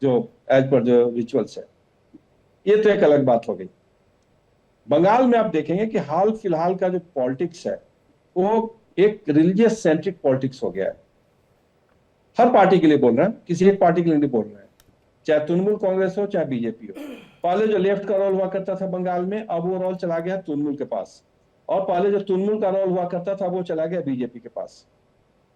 जो as per जो rituals है। ये तो एक अलग बात हो गई। बंगाल में आप देखेंगे कि हाल फिलहाल का जो पॉलिटिक्स है वो एक रिलीजियस सेंट्रिक पॉलिटिक्स हो गया है। हर पार्टी के लिए बोल रहे हैं, किसी एक पार्टी के लिए नहीं बोल रहे हैं। चाहे तृणमूल कांग्रेस हो चाहे बीजेपी हो। पहले जो लेफ्ट का रोल हुआ करता था बंगाल में, अब वो रोल चला गया तृणमूल के पास। और पहले जो तृणमूल का रोल हुआ करता था वो चला गया बीजेपी के पास।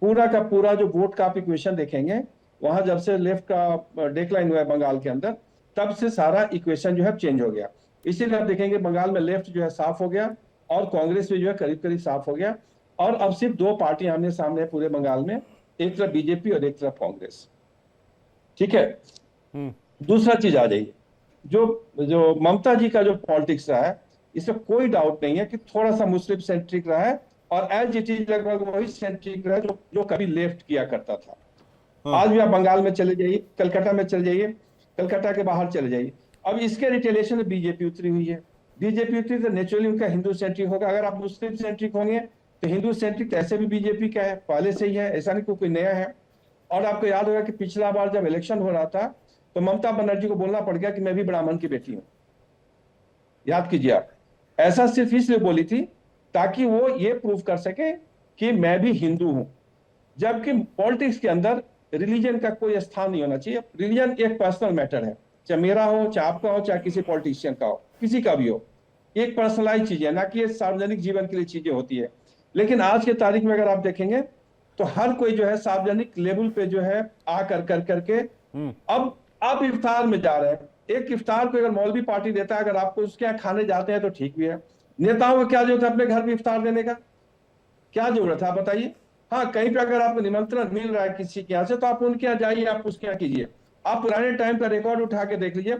पूरा का पूरा जो वोट का आप इक्वेशन देखेंगे, वहां जब से लेफ्ट का डेक्लाइन हुआ है बंगाल के अंदर, तब से सारा इक्वेशन जो है चेंज हो गया। इसीलिए आप देखेंगे बंगाल में लेफ्ट जो है साफ हो गया, और कांग्रेस भी जो है करीब करीब साफ हो गया। और अब सिर्फ दो पार्टियां आमने सामने हैं पूरे बंगाल में, एक तरफ बीजेपी और एक तरफ कांग्रेस। ठीक है। हम्म। दूसरा चीज आ जाइए, जो जो ममता जी का जो पॉलिटिक्स रहा है, इसमें कोई डाउट नहीं है कि थोड़ा सा मुस्लिम सेंट्रिक रहा है। और एज इट इज लगभग वही सेंट्रिक रहा है जो जो कभी लेफ्ट किया करता था। हाँ। आज भी आप बंगाल में चले जाइए, कलकत्ता में चले जाइए, कलकत्ता के बाहर चले जाइए, अब इसके रिटेलिएशन में बीजेपी उतरी हुई है। बीजेपी उतरी तो नेचुरली उनका हिंदू सेंट्रिक होगा। अगर आप मुस्लिम सेंट्रिक होंगे तो हिंदू सेंट्रिक तो ऐसे भी बीजेपी का है, पहले से ही है, ऐसा नहीं कोई नया है। और आपको याद होगा कि पिछला बार जब इलेक्शन हो रहा था तो ममता बनर्जी को बोलना पड़ गया कि मैं भी ब्राह्मण की बेटी हूं। याद कीजिए आप। ऐसा सिर्फ इसलिए बोली थी ताकि वो ये प्रूव कर सके कि मैं भी हिंदू हूं। जबकि पॉलिटिक्स के अंदर रिलीजन का कोई स्थान नहीं होना चाहिए। रिलीजन एक पर्सनल मैटर है, चाहे मेरा हो, चाहे आपका हो, चाहे किसी पॉलिटिशियन का हो, किसी का भी हो। एक पर्सनलाइज चीज है, ना कि ये सार्वजनिक जीवन के लिए चीजें होती है। लेकिन आज के तारीख में अगर आप देखेंगे तो हर कोई जो है सार्वजनिक लेवल पे जो है आ कर करके हम्म। अब आप इफ्तार में जा रहे हैं। एक इफ्तार को अगर मौलवी पार्टी देता है, अगर आपको उसके यहाँ खाने जाते हैं तो ठीक भी है। नेताओं को क्या जरूरत है अपने घर में इफ्तार देने का? क्या जरूरत है आप बताइए। हाँ, कहीं पे अगर आपको निमंत्रण मिल रहा है किसी के यहाँ से तो आप उनके यहाँ जाइए, आप उसके यहाँ कीजिए। आप पुराने टाइम का रिकॉर्ड उठा के देख लीजिए,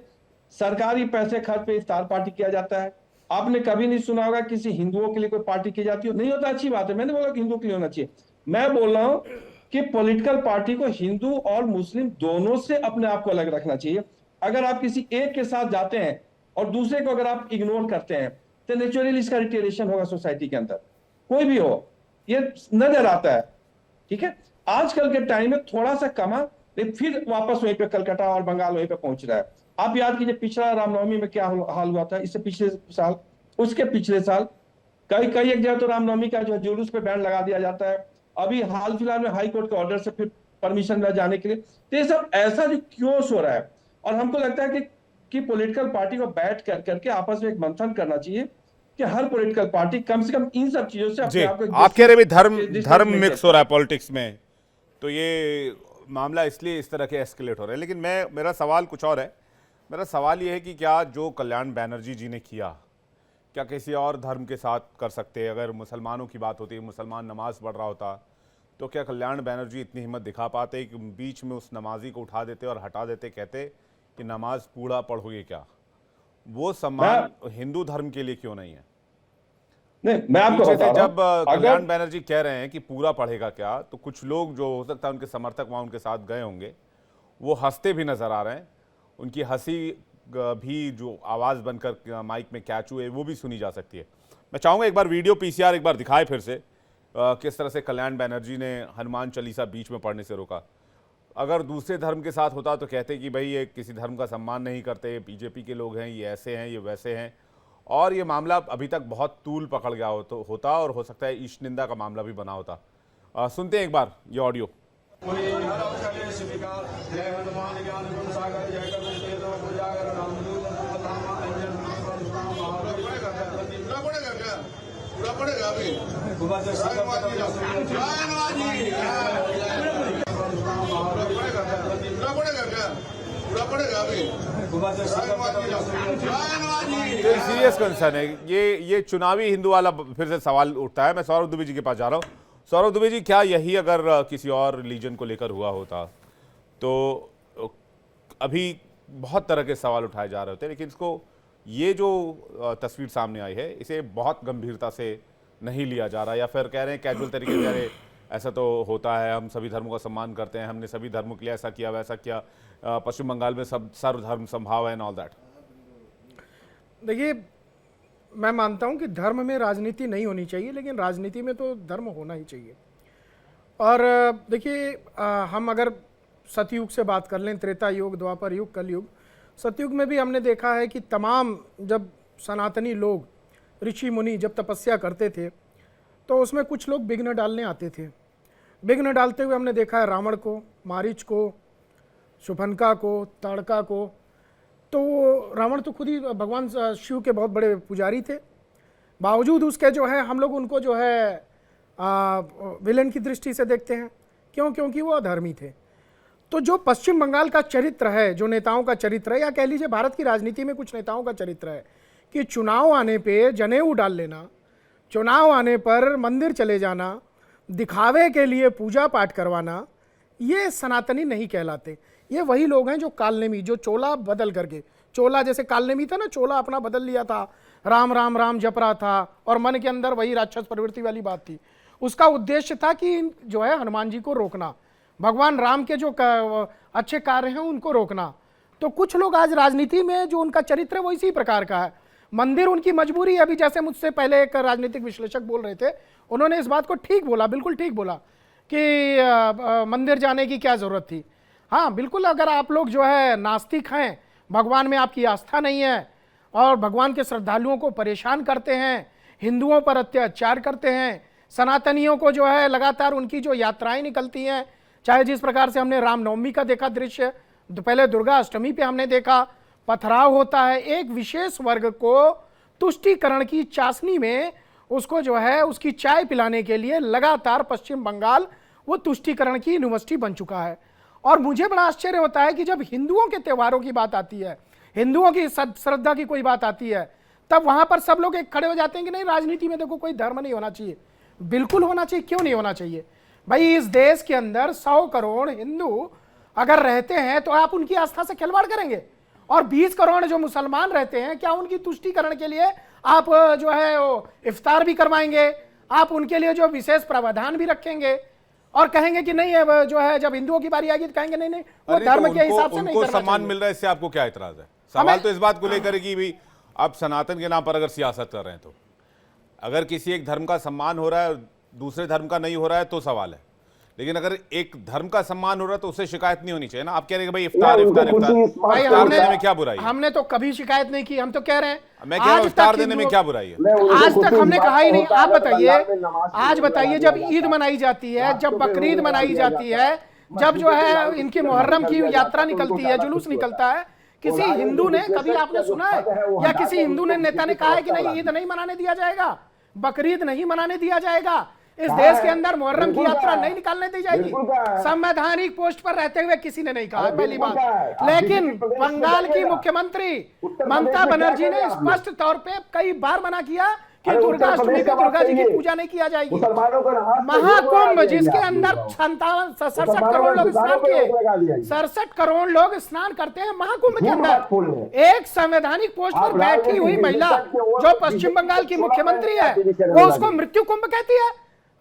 सरकारी पैसे खर्च पे इफ्तार पार्टी किया जाता है। आपने कभी नहीं सुना होगा किसी हिंदुओं के लिए कोई पार्टी की जाती हो, नहीं होता, अच्छी बात है, मैंने बोला कि हिंदू के लिए होना चाहिए। मैं बोल रहा हूं कि पॉलिटिकल पार्टी को हिंदू और मुस्लिम दोनों से अपने आप को अलग रखना चाहिए। अगर आप किसी एक के साथ जाते हैं और दूसरे को अगर आप इग्नोर करते हैं तो नेचुरली इसका रिटेलिएशन होगा सोसाइटी के अंदर, कोई भी हो। ये नजर आता है। ठीक है। आजकल के टाइम में थोड़ा सा कमा, लेकिन फिर वापस वहीं पे कलकत्ता और बंगाल वहीं पे पहुंच रहा है। आप याद कीजिए पिछला रामनवमी में क्या हाल हुआ था, इससे पिछले साल, उसके पिछले साल कई कई एक जगह तो रामनवमी का जो है जुलूस पे बैन लगा दिया जाता है। अभी हाल फिलहाल में हाई कोर्ट के ऑर्डर से फिर परमिशन मिला जाने के लिए। तो ये सब ऐसा जो क्यों हो रहा है। और हमको लगता है कि पॉलिटिकल पार्टी को बैठ कर करके आपस में एक मंथन करना चाहिए कि हर पॉलिटिकल पार्टी कम से कम इन सब चीजों से जी, अपने आप को आप कह रहे भी धर्म डिस्टेंस धर्म मेंटेन मिक्स हो रहा करें। है पॉलिटिक्स में, तो ये मामला इसलिए इस तरह के एस्केलेट हो रहे हैं। लेकिन मेरा सवाल कुछ और है। मेरा सवाल ये है कि क्या जो कल्याण बैनर्जी जी ने किया, क्या किसी और धर्म के साथ कर सकते हैं? अगर मुसलमानों की बात होती, मुसलमान नमाज पढ़ रहा होता, तो क्या कल्याण बैनर्जी इतनी हिम्मत दिखा पाते कि बीच में उस नमाजी को उठा देते और हटा देते, कहते कि नमाज पूरा पढ़ोगे क्या? वो मैं सम्मान हिंदू धर्म के लिए क्यों नहीं है? नहीं, मैं आपको पीछे से बता रहा जब हूं कल्याण अगर बैनर्जी कह रहे हैं कि पूरा पढ़ेगा क्या, तो कुछ लोग जो हो सकता है उनके समर्थक वहां उनके साथ गए होंगे, वो हंसते भी नजर आ रहे हैं। उनकी हंसी भी जो आवाज़ बनकर माइक में कैच हुए वो भी सुनी जा सकती है। मैं चाहूंगा एक बार वीडियो पीसीआर एक बार दिखाए फिर से, किस तरह से कल्याण बैनर्जी ने हनुमान चालीसा बीच में पढ़ने से रोका। अगर दूसरे धर्म के साथ होता तो कहते कि भाई ये किसी धर्म का सम्मान नहीं करते, बीजेपी के लोग हैं, ये ऐसे हैं, ये वैसे हैं, और ये मामला अभी तक बहुत तूल पकड़ गया होता और हो सकता है ईश निंदा का मामला भी बना होता। सुनते हैं एक बार ये ऑडियो। पूरा पड़ेगा अभी पूरा पड़ेगा क्या? पूरा पड़ेगा अभी। तो सीरियस कंसर्न है ये चुनावी हिंदू वाला फिर से सवाल उठता है। मैं सौरभ दुबे जी के पास जा रहा हूँ। सौरभ दुबे जी, क्या यही अगर किसी और रिलीजन को लेकर हुआ होता तो अभी बहुत तरह के सवाल उठाए जा रहे होते, लेकिन इसको ये जो तस्वीर सामने आई है इसे बहुत गंभीरता से नहीं लिया जा रहा, या फिर कह रहे हैं कैजुअल तरीके से अरे ऐसा तो होता है, हम सभी धर्मों का सम्मान करते हैं, हमने सभी धर्मों के लिए ऐसा किया वैसा किया, पश्चिम बंगाल में सब सर्वधर्म संभाव है एंड ऑल दैट। देखिए, मैं मानता हूं कि धर्म में राजनीति नहीं होनी चाहिए, लेकिन राजनीति में तो धर्म होना ही चाहिए। और देखिए, हम अगर सतयुग से बात कर लें, त्रेता युग, द्वापर युग, कलयुग, सतयुग में भी हमने देखा है कि तमाम जब सनातनी लोग, ऋषि मुनि जब तपस्या करते थे तो उसमें कुछ लोग विघ्न डालने आते थे। विघ्न डालते हुए हमने देखा है रावण को, मारीच को, शुभनका को, ताड़का को। तो रावण तो खुद ही भगवान शिव के बहुत बड़े पुजारी थे, बावजूद उसके जो है हम लोग उनको जो है विलेन की दृष्टि से देखते हैं। क्यों? क्योंकि वो अधर्मी थे। तो जो पश्चिम बंगाल का चरित्र है, जो नेताओं का चरित्र है, या कह लीजिए भारत की राजनीति में कुछ नेताओं का चरित्र है कि चुनाव आने पे जनेऊ डाल लेना, चुनाव आने पर मंदिर चले जाना, दिखावे के लिए पूजा पाठ करवाना, ये सनातनी नहीं कहलाते। ये वही लोग हैं जो कालनेमी, जो चोला बदल करके, चोला जैसे कालनेमी था ना, चोला अपना बदल लिया था, राम राम राम जप रहा था और मन के अंदर वही राक्षस प्रवृत्ति वाली बात थी। उसका उद्देश्य था कि जो है हनुमान जी को रोकना, भगवान राम के जो अच्छे कार्य हैं उनको रोकना। तो कुछ लोग आज राजनीति में जो उनका चरित्र है वो इसी प्रकार का है। मंदिर उनकी मजबूरी है। अभी जैसे मुझसे पहले एक राजनीतिक विश्लेषक बोल रहे थे, उन्होंने इस बात को ठीक बोला, बिल्कुल ठीक बोला कि मंदिर जाने की क्या जरूरत थी। हाँ बिल्कुल, अगर आप लोग जो है नास्तिक हैं, भगवान में आपकी आस्था नहीं है और भगवान के श्रद्धालुओं को परेशान करते हैं, हिंदुओं पर अत्याचार करते हैं, सनातनियों को जो है लगातार उनकी जो यात्राएं निकलती हैं, चाहे जिस प्रकार से हमने रामनवमी का देखा दृश्य, पहले दुर्गा अष्टमी पे हमने देखा पथराव होता है, एक विशेष वर्ग को तुष्टीकरण की चाशनी में उसको जो है उसकी चाय पिलाने के लिए लगातार पश्चिम बंगाल वो तुष्टीकरण की यूनिवर्सिटी बन चुका है। और मुझे बड़ा आश्चर्य होता है कि जब हिंदुओं के त्योहारों की बात आती है, हिंदुओं की श्रद्धा की कोई बात आती है, तब वहां पर सब लोग एक खड़े हो जाते हैं कि नहीं राजनीति में देखो कोई धर्म नहीं होना चाहिए। बिल्कुल होना चाहिए, क्यों नहीं होना चाहिए भाई? इस देश के अंदर 100 करोड़ हिंदू अगर रहते हैं तो आप उनकी आस्था से खिलवाड़ करेंगे, और 20 करोड़ जो मुसलमान रहते हैं, क्या उनकी तुष्टीकरण के लिए आप जो है वो इफ्तार भी करवाएंगे, आप उनके लिए जो विशेष प्रावधान भी रखेंगे और कहेंगे कि नहीं है जो है जब हिंदुओं की बारी आएगी तो कहेंगे नहीं नहीं वो धर्म के हिसाब से नहीं करना चाहिए। सम्मान मिल रहा है, इससे आपको क्या इतराज है? सवाल तो इस बात को लेकर कि भाई आप सनातन के नाम पर अगर सियासत कर रहे हैं, तो अगर किसी एक धर्म का सम्मान हो रहा है दूसरे धर्म का नहीं हो रहा है तो सवाल है, लेकिन अगर एक धर्म का सम्मान हो रहा है तो उससे शिकायत नहीं होनी चाहिए ना। आप कह रहे हैं भाई इफ्तार देने में क्या बुराई है? हमने तो कभी शिकायत नहीं की, हम तो कह रहे हैं मैं कह रहा हूं इफ्तार देने में क्या बुराई है? आज तक हमने कहा ही नहीं। आप बताइए, आज बताइए जब ईद मनाई जाती है, जब बकरीद मनाई जाती है, जब जो है इनकी मुहर्रम की यात्रा निकलती है, जुलूस निकलता है, किसी हिंदू ने कभी आपने सुना है या किसी हिंदू ने नेता ने कहा है कि नहीं ईद नहीं मनाने दिया जाएगा, बकरीद नहीं मनाने दिया जाएगा, इस देश के अंदर मुहर्रम की यात्रा नहीं निकालने दी जाएगी? संवैधानिक पोस्ट पर रहते हुए किसी ने नहीं कहा, पहली बात। लेकिन बंगाल की मुख्यमंत्री ममता बनर्जी ने स्पष्ट तौर पे कई बार मना किया कि दुर्गा अष्टमी पे दुर्गा जी की पूजा नहीं किया जाएगी। महाकुंभ जिसके अंदर 67 करोड़ लोग स्नान किए, 67 करोड़ लोग स्नान करते हैं महाकुंभ के अंदर, एक संवैधानिक पोस्ट पर बैठी हुई महिला जो पश्चिम बंगाल की मुख्यमंत्री है वो उसको मृत्यु कुंभ कहती है।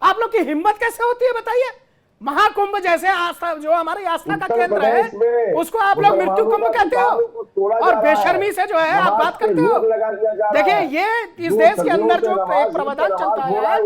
आप लोग की हिम्मत कैसे होती है बताइए? महाकुंभ जैसे आस्था जो हमारी आस्था का केंद्र है उसको आप लोग मृत्यु कुंभ कहते हो और बेशर्मी से जो है आप बात करते हो। देखिए ये इस देश के अंदर जो प्रावधान चलता है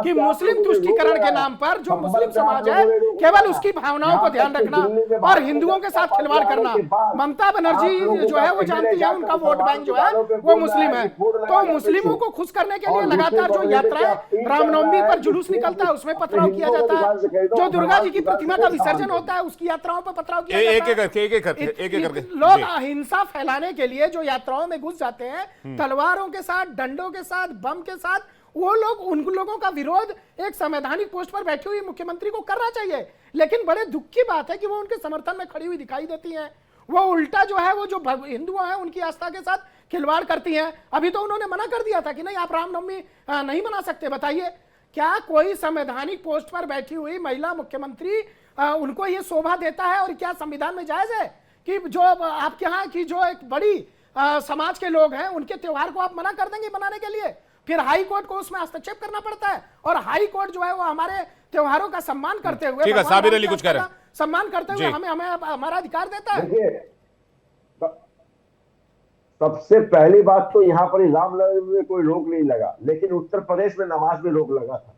कि मुस्लिम तुष्टीकरण के नाम पर जो मुस्लिम समाज है केवल उसकी भावनाओं को ध्यान रखना और हिंदुओं के साथ खिलवाड़ करना। ममता बनर्जी जो है वो जानती है उनका वोट बैंक जो है वो मुस्लिम है, तो मुस्लिमों को खुश करने के लिए लगातार जो यात्राएं रामनवमी पर जुलूस निकलता है उसमें पथराव किया जाता है, जो दुर्गा जी की प्रतिमा का विसर्जन होता है उसकी यात्राओं पर पथराव किया जाता है। एक करके लोग हिंसा फैलाने के लिए जो यात्राओं में घुस जाते हैं तलवारों के साथ, डंडों के साथ, बम के साथ, वो लोग उन लोगों का विरोध एक संवैधानिक पोस्ट पर बैठी हुई मुख्यमंत्री को करना चाहिए। लेकिन बड़े दुख की बात है कि वो उनके समर्थन में खड़ी हुई दिखाई देती हैं, वो उल्टा जो है वो जो हिंदू हैं उनकी आस्था के साथ खिलवाड़ करती हैं। अभी तो उन्होंने मना कर दिया था कि नहीं आप रामनवमी नहीं मना सकते। बताइए क्या कोई संवैधानिक पोस्ट पर बैठी हुई महिला मुख्यमंत्री उनको ये शोभा देता है? और क्या संविधान में जायज है कि जो आपके यहाँ की जो एक बड़ी समाज के लोग हैं उनके त्योहार को आप मना कर देंगे मनाने के लिए? फिर हाई कोर्ट को उसमें हस्तक्षेप करना पड़ता है और हाई कोर्ट जो है वो हमारे त्योहारों का सम्मान करते हुए, ठीक है, साबिर अली कुछ कह रहे हैं, सम्मान करते हुए हमें हमारा अधिकार देता है। सबसे पहली बात तो यहाँ पर रामनवमी में कोई रोक नहीं लगा, लेकिन उत्तर प्रदेश में नमाज में रोक लगा था।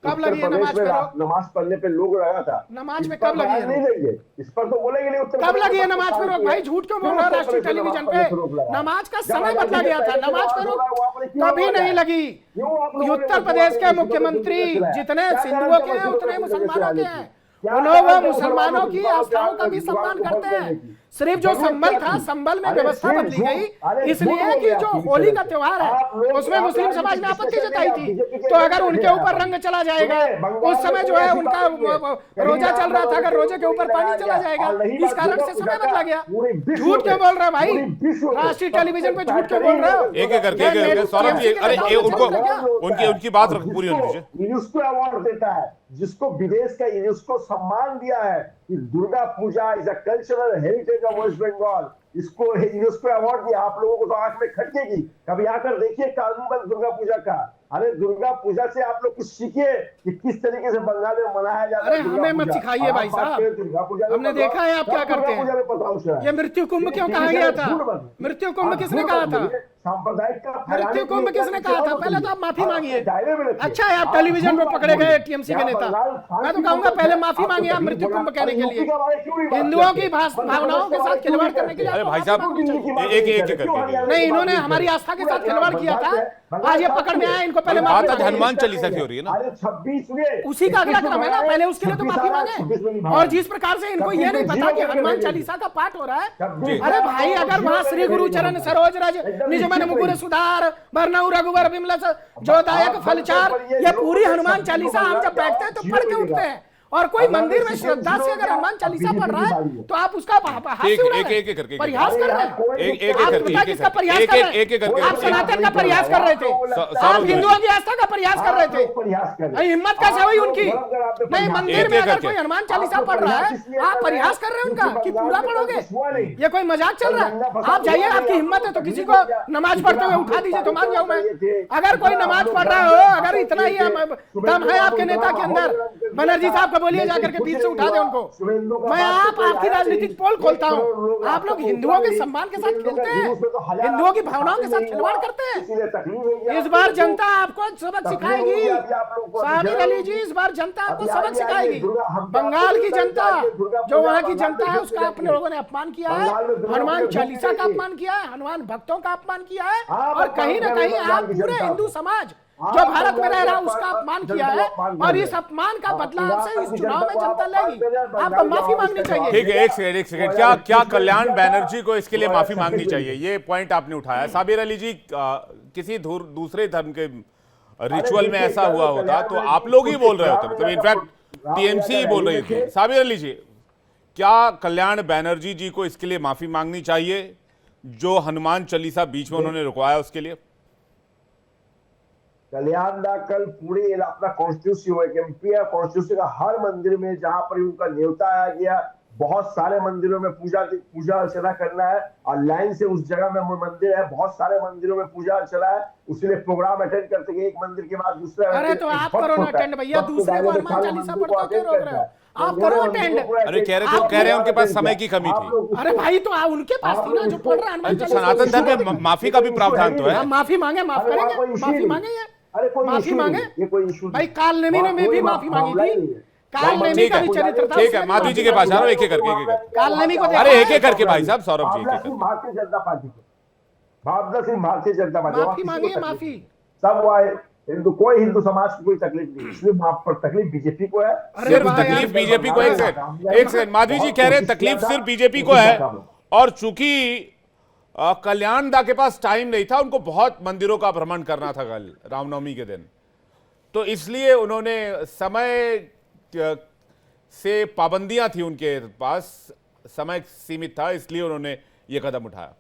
कब लगी है उत्तर नमाज प्रदेश पे में रोक? नमाज पढ़ने पे लोग लगा था। नमाज इस में पर कब लगी है बयान नहीं देंगे, इस पर तो बोलेंगे नहीं। उत्तर कब प्रदेश लगी है में नमाज पे रोक? भाई झूठ क्यों बोल रहा है? राष्ट्रीय टेलीविजन पे नमाज का समय बदला गया था, नमाज पे रोक कभी नहीं लगी। उत्तर प्रदेश के मुख्यमंत्री जितने हिंदुओं के हैं उतने मुसलमानों के हैं, वो मुसलमानों की आस्थाओं का भी सम्मान करते हैं। सिर्फ जो संबल था, संबल में व्यवस्था बदली गई इसलिए कि जो होली का त्योहार है उसमें मुस्लिम समाज ने आपत्ति जताई थी, तो अगर उनके ऊपर रंग चला जाएगा, उस समय जो है उनका रोजा चल रहा था, अगर रोजे के ऊपर पानी चला जाएगा, इस कारण से समय बदला गया। झूठ क्यों बोल रहा है भाई? राष्ट्रीय टेलीविजन पे झूठ क्यों बोल रहे हो? एक एक करके सौरभ जी, अरे उनको उनकी बात पूरी होनी दीजिए। यूनेस्को अवार्ड देता है, जिसको विदेश का यूनेस्को सम्मान दिया है कि Durga Puja is a cultural heritage of West Bengal, इसको यूनेस्को अवार्ड दिया। आप लोगों को तो आंख में खटकेगी, कभी आकर देखिए कानून दुर्गा पूजा का। अरे दुर्गा पूजा से आप लोग कुछ सीखिए कि किस तरीके से बंगाल में मनाया जाता है। अरे हमें मत सिखाइए भाई साहब, हमने देखा है आप क्या करते हैं। ये मृत्यु कुंभ क्यों कहा गया था? मृत्यु कुंभ किसने कहा था? सांप्रदायिक का मृत्यु कुंभ किसने कहा था? पहले तो आप माफी मांगिए। अच्छा है आप टेलीविजन पर पकड़े गए टीएमसी के नेता, मैं तो कहूंगा पहले माफी मांगिए आप मृत्यु कुंभ कहने के लिए। हिंदुओं की भावनाओं के साथ खिलवाड़ करने के लिए। अरे भाई साहब एक करके नहीं, इन्होंने हमारी आस्था के साथ खिलवाड़ किया था, आज ये पकड़ में आए, इनको पहले बात आज हनुमान चालीसा की हो रही है ना, 26 उसी का अगला क्रम है ना, पहले उसके लिए तो माफी मांगे। और जिस प्रकार से इनको ये नहीं पता कि हनुमान चालीसा का पाठ हो रहा है, अरे भाई अगर वहां श्री गुरु चरण सरोज रज निज मन मुकुर सुधार बरनऊ रघुवर विमल जो दायक फलचार, ये पूरी हनुमान चालीसा हम जब बैठते हैं तो पढ़ के उठते हैं। और कोई मंदिर में श्रद्धा से अगर हनुमान चालीसा पढ़ रहा है तो आप उसका प्रयास कर रहे हैं। किसका प्रयास कर रहे हैं? आप सनातन का प्रयास कर रहे थे, आप हिंदुओं की आस्था का प्रयास कर रहे थे। हिम्मत कैसे हुई उनकी? नहीं, मंदिर में अगर कोई हनुमान चालीसा पढ़ रहा है, आप प्रयास कर रहे हैं उनका कि पूरा पढ़ोगे? ये कोई मजाक चल रहा है? आप जाइए, आपकी हिम्मत है तो किसी को नमाज पढ़ते हुए उठा दीजिए तो मान जाऊं मैं। अगर कोई नमाज पढ़ रहा हो, अगर इतना ही दम है आपके नेता के अंदर, बनर्जी साहब बोलिए जाकर के पीठ से उठा दे उनको। मैं आपकी राजनीतिक पोल खोलता हूँ। आप लोग हिंदुओं के सम्मान के साथ खेलते हैं, हिंदुओं की भावनाओं के साथ खिलवाड़ करते हैं। इस बार जनता आपको सबक सिखाएगी साबिर अली जी, इस बार जनता आपको सबक सिखाएगी। बंगाल की जनता, जो वहाँ की जनता है, उसका अपने लोगों ने अपमान किया है, हनुमान चालीसा का अपमान किया है, हनुमान भक्तों का अपमान किया है, और कहीं ना कहीं आप पूरे हिंदू समाज जो भारत में रह रहा है उसका अपमान किया है, और इस अपमान का बदला आपसे इस चुनाव में जनता लेगी। आपको माफी मांगनी चाहिए। ठीक है, एक सेकंड, क्या कल्याण बैनर्जी को इसके लिए माफी मांगनी चाहिए? ये पॉइंट आपने उठाया। साबिर अली जी, किसी दूसरे धर्म के रिचुअल में ऐसा हुआ होता तो आप लोग ही बोल रहे होते, मतलब इनफैक्ट टीएमसी ही बोल रही थी। साबिर अली जी, क्या कल्याण बैनर्जी जी को इसके लिए माफी मांगनी चाहिए जो हनुमान चालीसा बीच में उन्होंने रुकवाया उसके लिए? कल्याण दा कल पूरे अपना कॉन्स्टिट्यूंसी एमपी है, कॉन्स्टिट्यूंसी का हर मंदिर में जहां पर उनका न्योता आया गया, बहुत सारे मंदिरों में पूजा अर्चना करना है, और लाइन से उस जगह में मंदिर है, बहुत सारे मंदिरों में पूजा अर्चना है, उसलिए प्रोग्राम अटेंड करते हैं एक मंदिर के बाद दूसरा। अरे तो आप करो ना अटेंड भैया, दूसरे को हनुमान चालीसा पढ़ते क्यों रोक रहे हो? आप करो अटेंड। अरे कह रहे हैं उनके पास समय की कमी थी। अरे भाई तो उनके पास थी ना, जो पढ़ रहे हनुमान चालीसा। सनातन धर्म में माफी का भी प्रावधान तो है। माफी मांगे, माफ करेंगे, माफी मांगे। अरे कोई माफी मांगे, ये कोई इशू भाई काल नेमी ने भी माफी मांगी थी। काल नेमी का भी चरित्र था। ठीक है, माधवी जी के पास आ रहा हूं, एक एक करके। काल नेमी को अरे एक एक करके भाई साहब, सौरभ जी भारतीय जनता पार्टी को, भारतीय जनता पार्टी माफी मांगी, माफी सब आए हिंदू, कोई हिंदू समाज की कोई तकलीफ नहीं, सिर्फ आप पर तकलीफ बीजेपी को है। सिर्फ तकलीफ बीजेपी को? एक सेकंड, माधवी जी कह रहे हैं तकलीफ सिर्फ बीजेपी को है, और चूंकि कल्याण दा के पास टाइम नहीं था, उनको बहुत मंदिरों का भ्रमण करना था कल रामनवमी के दिन, तो इसलिए उन्होंने समय से पाबंदियां थी, उनके पास समय सीमित था, इसलिए उन्होंने ये कदम उठाया।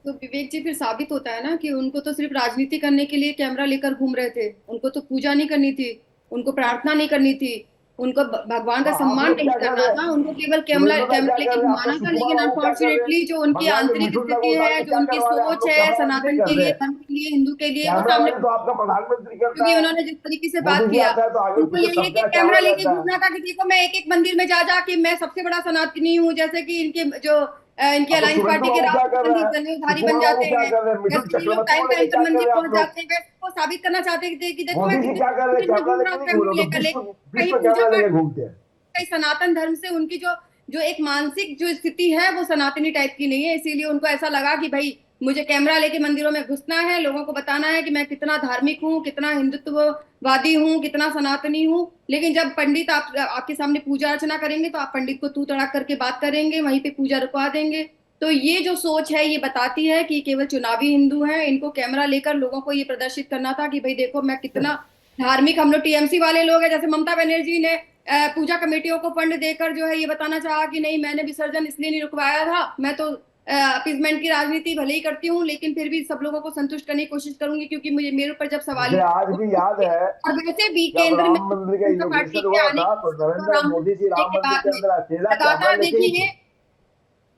तो विवेक जी, फिर साबित होता है ना कि उनको तो सिर्फ राजनीति करने के लिए कैमरा लेकर घूम रहे थे, उनको तो पूजा नहीं करनी थी, उनको प्रार्थना नहीं करनी थी, उनको भगवान का सम्मान नहीं करना था, उनको केवल कैमरा लेकर घुमाना था। लेकिन अनफॉर्चुनेटली जो उनकी आंतरिक स्थिति है, जो उनकी सोच है सनातन के लिए, धर्म के लिए, हिंदू के लिए, वो सामने, क्योंकि उन्होंने जिस तरीके से बात किया, उनको यही कि कैमरा लेके घूमना था कि देखो मैं एक मंदिर में जा के मैं सबसे बड़ा सनातनी हूँ, जैसे कि इनके अलायंस पार्टी के राष्ट्रधारी बन जाते हैं, जैसे लोग टाइम टाइम पर मंदिर पहुंच जाते हैं, वो साबित करना चाहते थे कि देखो मोदी मैं जी कितनी क्या कर रहे हैं, घूम कैमरा रहा हूँ लेके नहीं घूम रहे, लेकर विश्व कहीं विश्व पूजा कैमरा लेके पाठ, घूमते हैं। कहीं सनातन धर्म से उनकी जो जो एक मानसिक जो स्थिति है वो सनातनी टाइप की नहीं है, इसीलिए उनको ऐसा लगा कि भाई मुझे कैमरा लेके मंदिरों में घुसना है, लोगों को बताना है कि मैं कितना धार्मिक हूँ, कितना हिंदुत्ववादी हूँ, कितना सनातनी हूँ। लेकिन जब पंडित आपके सामने पूजा अर्चना करेंगे तो आप पंडित को तू तड़ाक करके बात करेंगे, वहीं पे पूजा रुकवा देंगे। तो ये जो सोच है ये बताती है कि केवल चुनावी हिंदू हैं, इनको कैमरा लेकर लोगों को ये प्रदर्शित करना था कि भाई देखो मैं कितना धार्मिक। हम लोग टीएमसी वाले लोग हैं, जैसे ममता बनर्जी ने पूजा कमेटियों को फंड देकर जो है ये बताना चाहा कि नहीं मैंने विसर्जन इसलिए नहीं रुकवाया था, मैं तो अपीजमेंट की राजनीति भले ही करती हूँ लेकिन फिर भी सब लोगों को संतुष्ट करने की कोशिश करूंगी, क्योंकि मुझे मेरे ऊपर जब सवाल मुझे आज भी याद है और वैसे भी जब केंद्र में राम मंदिर का जनता पार्टी इनोग्रेशन के हुआ आने था तो नरेंद्र मोदी जी राम के मंदिर बाद के में अंदर अकेला कैमरा लगातार लेके ही देखिए थे।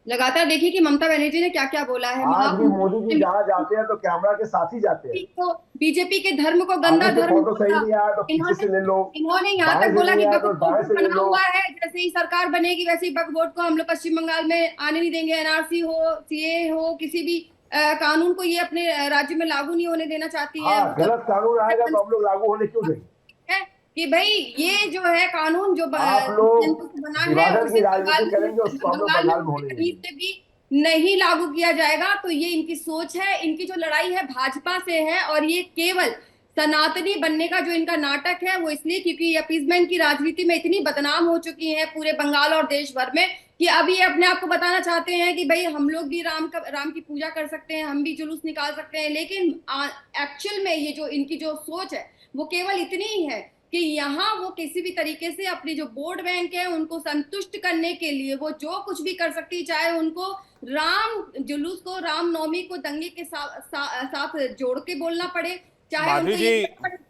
लगातार देखिए कि ममता बनर्जी ने क्या क्या बोला है। आज भी मोदी जी जहाँ जाते हैं तो कैमरा के साथ ही जाते हैं। तो बीजेपी के धर्म को गंदा आगे से धर्म फोटो सही बोला। नहीं आया तो पीछे से ले लो, इन्होंने यहाँ बाएं तक से बोला नहीं कि आया तो वक्फ दाएं बोर्ड से ले बना लो। हुआ है, जैसे ही सरकार बनेगी वैसे ही वक्फ बोर्ड को हम लोग पश्चिम बंगाल में आने नहीं देंगे। एनआरसी हो, सीए हो, किसी भी कानून को ये अपने राज्य में लागू नहीं होने देना चाहती है। हाँ, गलत कानून आएगा तो हम लोग लागू होने क्यों देंगे? है कि भाई ये जो है कानून जो आप लोग बना है विभाजन उसे की राजनीति करेंगे, उसको हम लोग बंगाल बंगाल में में होने कहीं देंगे। से भी नहीं लागू किया जाएगा। तो ये इनकी सोच है, इनकी जो लड़ाई है भाजपा से है, और ये केवल सनातनी बनने का जो इनका नाटक है वो इसलिए क्योंकि ये अपीजमेंट की राजनीति में इतनी बदनाम हो चुकी है पूरे बंगाल और देश भर में कि अब ये अपने आप को बताना चाहते हैं कि भाई हम लोग भी राम की पूजा कर सकते हैं, हम भी जुलूस निकाल सकते हैं। लेकिन एक्चुअल में ये जो इनकी जो सोच है वो केवल इतनी ही है कि यहाँ वो किसी भी तरीके से अपनी जो वोट बैंक है उनको संतुष्ट करने के लिए वो जो कुछ भी कर सकती है, चाहे उनको राम जुलूस को, रामनवमी को दंगे के साथ जोड़ के बोलना पड़े, चाहे माधवी उनको जी, ये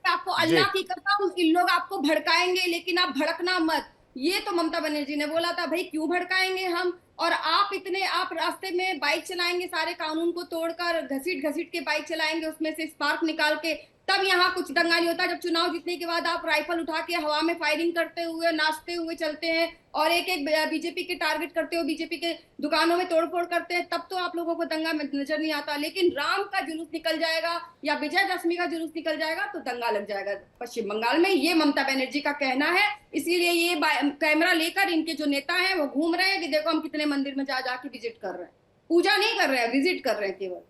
आपको अल्लाह की कसम इन लोग आपको भड़काएंगे लेकिन आप भड़कना मत। ये तो ममता बनर्जी ने बोला था, भाई क्यों भड़काएंगे हम, और आप रास्ते में बाइक चलाएंगे, सारे कानून को तोड़कर घसीट घसीट के बाइक चलाएंगे, उसमें से स्पार्क निकाल के, तब यहाँ कुछ दंगा नहीं होता। जब चुनाव जीतने के बाद आप राइफल उठा के हवा में फायरिंग करते हुए, नाचते हुए चलते हैं और एक एक बीजेपी के टारगेट करते हो, बीजेपी के दुकानों में तोड़फोड़ करते हैं, तब तो आप लोगों को दंगा नजर नहीं आता। लेकिन राम का जुलूस निकल जाएगा या विजयदशमी का जुलूस निकल जाएगा तो दंगा लग जाएगा पश्चिम बंगाल में। ये ममता बनर्जी का कहना है, इसीलिए ये कैमरा लेकर इनके जो नेता हैं वो घूम रहे हैं कि देखो हम कितने मंदिर में जाके विजिट कर रहे हैं, पूजा नहीं कर रहे हैं, विजिट कर रहे हैं केवल।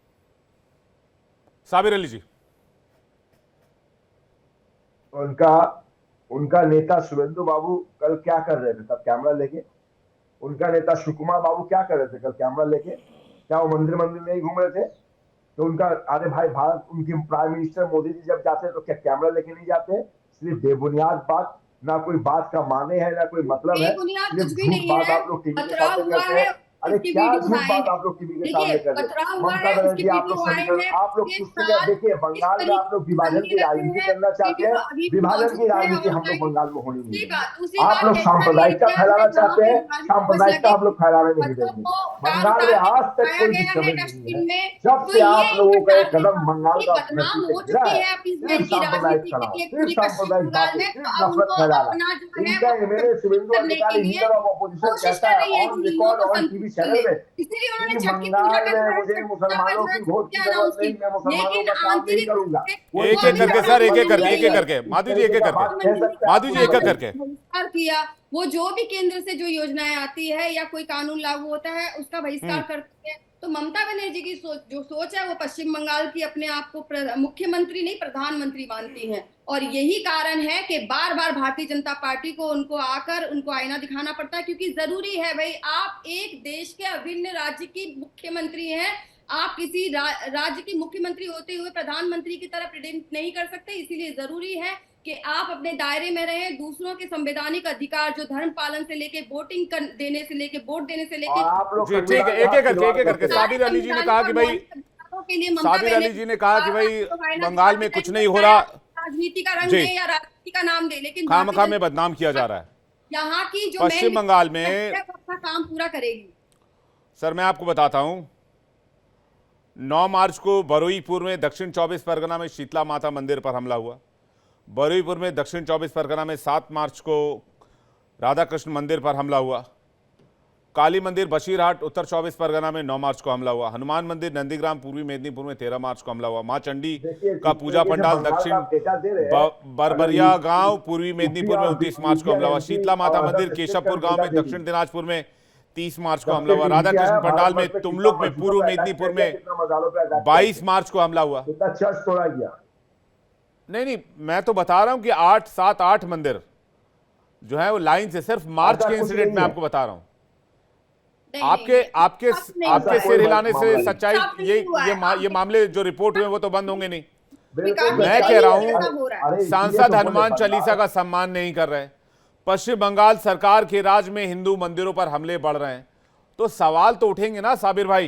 साबिर अली जी, उनका नेता शुभेंदु बाबू कल क्या कर रहे थे तब कैमरा लेके? उनका नेता सुकुमार बाबू क्या कर रहे थे कल कैमरा लेके? क्या वो मंदिर नहीं घूम रहे थे? तो उनका अरे भाई भारत, उनके प्राइम मिनिस्टर मोदी जी जब जाते हैं तो क्या कैमरा लेके नहीं जाते? सिर्फ बेबुनियाद बात, ना कोई बात का माने है ना कोई मतलब है, सिर्फ झूठ बात आप लोग टीवी के सामने करते हैं। अरे क्या झूठ बात आप लोग टीवी के सामने कर रहे हैं? ममता बनर्जी आप लोग समीकरण, आप लोग किसने, देखिए बंगाल में आप लोग विभाजन की राजनीति करना चाहते हैं, विभाजन की राजनीति हम लोग बंगाल में होनी नहीं देंगे। आप लोग सांप्रदायिकता फैलाना चाहते हैं, सांप्रदायिकता आप लोग फैलाने नहीं देंगे। बंगाल में आज तक कोई डिस्टर्बेंस नहीं है, जब से आप लोगों का एक कदम बंगाल का धरती पे गिरा है, सिर्फ सांप्रदायिक तनाव, सिर्फ सांप्रदायिक बातें, सिर्फ नफरत फैलाना। इनका एमएलए शुभेंदु अधिकारी, लीडर ऑफ ऑपोजिशन, कहता है on record on TV channel में कि बंगाल में मुझे मुसलमानों की वोट की जरूरत नहीं, मैं मुसलमानों का काम नहीं करूंगा। एक एक करके सर, एक एक करके माधवी जी, एक एक करके माधवी जी, एक एक करके किया। वो जो भी केंद्र से जो योजनाएं आती है या कोई कानून लागू होता है उसका बहिष्कार करती है। तो ममता बनर्जी की जो सोच है वो पश्चिम बंगाल की अपने आप को मुख्यमंत्री नहीं प्रधानमंत्री मानती हैं, और यही कारण है कि बार बार भारतीय जनता पार्टी को उनको आकर उनको आईना दिखाना पड़ता है, क्योंकि जरूरी है भाई, आप एक देश के अभिन्न राज्य की मुख्यमंत्री हैं, आप किसी राज्य की मुख्यमंत्री होते हुए प्रधानमंत्री की तरह प्रेजेंट नहीं कर सकते। इसीलिए जरूरी है कि आप अपने दायरे में रहें, दूसरों के संवैधानिक अधिकार जो धर्म पालन से लेके वोटिंग देने से लेके वोट देने से लेके, आप लोग जी ठीक है, एक एक करके साबिर अली जी ने कहा कि भाई, साबिर अली जी ने कहा कि भाई बंगाल में कुछ नहीं हो रहा, राजनीति का रंग दे या राजनीति का नाम दे, लेकिन खामखा में बदनाम किया जा रहा है यहाँ की जो पश्चिम बंगाल में। अपना काम पूरा करेगी। सर मैं आपको बताता हूं, 9 मार्च को बरुईपुर में दक्षिण 24 परगना में शीतला माता मंदिर पर हमला हुआ। बरुईपुर में दक्षिण 24 परगना में 7 मार्च को राधा कृष्ण मंदिर पर हमला हुआ। काली मंदिर बशीरहाट उत्तर 24 परगना में 9 मार्च को हमला हुआ। हनुमान मंदिर नंदीग्राम पूर्वी मेदिनीपुर में 13 मार्च को हमला हुआ। मां चंडी का पूजा पंडाल दक्षिण बरबरिया गांव पूर्वी मेदिनीपुर में 29 मार्च को हमला हुआ। शीतला माता मंदिर केशवपुर गांव में दक्षिण दिनाजपुर में 30 मार्च को हमला हुआ। राधा कृष्ण पंडाल में तुमलुक में पूर्व मेदिनीपुर में 22 मार्च को हमला हुआ। चर्च तोड़ा गया। नहीं, मैं तो बता रहा हूं कि 8, 7, 8 मंदिर जो है वो लाइन से, सिर्फ मार्च के इंसिडेंट में आपको बता रहा हूं। आपके सिर हिलाने से सच्चाई ये मामले जो रिपोर्ट हुए वो तो बंद होंगे नहीं। मैं कह रहा हूं सांसद हनुमान चालीसा का सम्मान नहीं कर रहे, पश्चिम बंगाल सरकार के राज में हिंदू मंदिरों पर हमले बढ़ रहे हैं, तो सवाल तो उठेंगे ना साबिर भाई।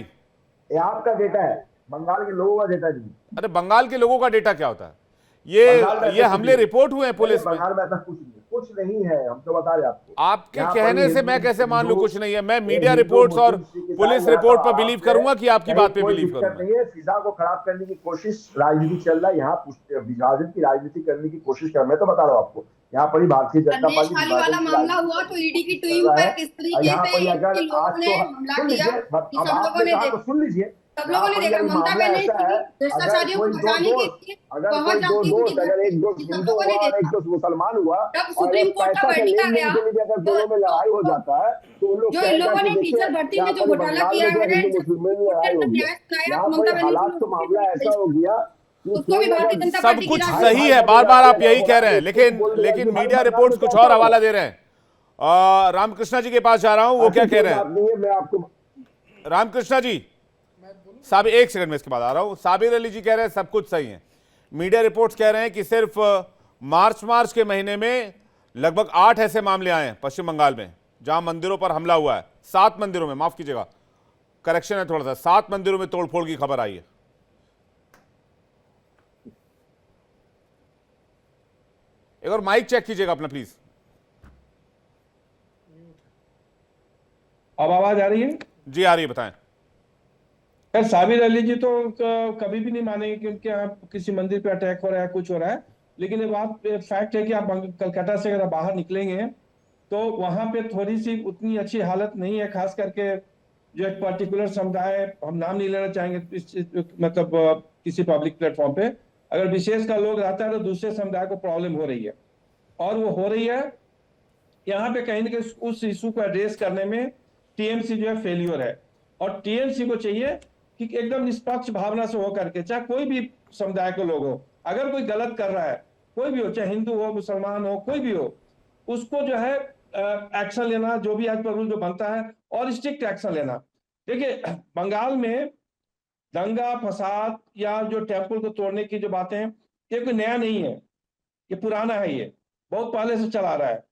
ये आपका डेटा है, बंगाल के लोगों का डेटा नहीं। अरे बंगाल के लोगों का डेटा क्या होता है? ये हमले रिपोर्ट हुए हैं पुलिस में। बंगाल में ऐसा कुछ नहीं है, हम तो बता रहे आपको। आपके कहने से मैं कैसे मान लूं कुछ नहीं है? मैं मीडिया रिपोर्ट्स और पुलिस रिपोर्ट पर बिलीव करूंगा कि आपकी बात पे बिलीव करूंगा? फिजा को खराब करने की कोशिश राजनीति चल रहा है यहाँ, विभाजन की राजनीति करने की कोशिश कर, मैं तो बता रहा हूँ आपको। यहाँ पर ही भारतीय जनता पार्टी वाला मामला हुआ तो ईडी की टीम पर किस तरीके से लोगों ने हमला किया, सब लोगों ने देखा, सुन लीजिए, सब लोगों ने देखा। ममता बनर्जी भ्रष्टाचारियों को बचाने के लिए बहुत जाती थी, अगर एक दोस्त हिंदू हुआ और एक दोस्त मुसलमान हुआ, जब सुप्रीम कोर्ट का वर्डिक्ट आ गया, अगर दोनों में लड़ाई हो जाता है तो उन लोग जो इन लोगों ने टीचर भर्ती में जो घोटाला किया है, हालात तो मामला ऐसा हो गया, उसको भी भारतीय जनता सब पार्टी कुछ सही है, बार बार आप यही कह रहे हैं, लेकिन मीडिया रिपोर्ट्स कुछ और हवाला दे रहे हैं। रामकृष्णा जी के पास जा रहा हूं, वो क्या कह रहे हैं? मैं आपको रामकृष्णा जी, साबिर, एक सेकंड में इसके बाद आ रहा हूं। साबिर अली जी कह रहे हैं सब कुछ सही है, मीडिया रिपोर्ट्स कह रहे हैं कि सिर्फ मार्च के महीने में लगभग 8 ऐसे मामले आए हैं पश्चिम बंगाल में जहां मंदिरों पर हमला हुआ है। 7 मंदिरों में, माफ कीजिएगा, करेक्शन है थोड़ा सा, 7 मंदिरों में तोड़फोड़ की खबर आई है। एक और माइक चेक कीजिएगा अपना प्लीज। अब आवाज आ रही है? जी आ रही है, बताएं। यार साबिर अली जी तो कभी भी नहीं मानेंगे कि उनके यहाँ किसी मंदिर पे अटैक हो रहा है, कुछ हो रहा है। लेकिन ये बात फैक्ट है कि आप कलकत्ता से अगर बाहर निकलेंगे तो वहां पे थोड़ी सी उतनी अच्छी हालत नहीं है, खास करके जो एक पर्टिकुलर समुदाय, हम नाम नहीं लेना चाहेंगे मतलब किसी पब्लिक प्लेटफॉर्म पे, अगर विशेष का लोग रहता है तो दूसरे समुदाय को प्रॉब्लम हो रही है, और वो हो रही है यहाँ पे कहीं ना कहीं उस इशू को एड्रेस करने में टीएमसी जो है फेलियर है। और टीएमसी को चाहिए कि एकदम निष्पक्ष भावना से होकर के, चाहे कोई भी समुदाय के लोग हो, अगर कोई गलत कर रहा है, कोई भी हो, चाहे हिंदू हो, मुसलमान हो, कोई भी हो, उसको जो है एक्शन लेना, जो भी आज पर रूल जो बनता है, और स्ट्रिक्ट एक्शन लेना। देखिए बंगाल में दंगा फसाद या जो टेम्पल को तोड़ने की जो बातें हैं, ये कोई नया नहीं है, ये पुराना है, ये बहुत पहले से चला रहा है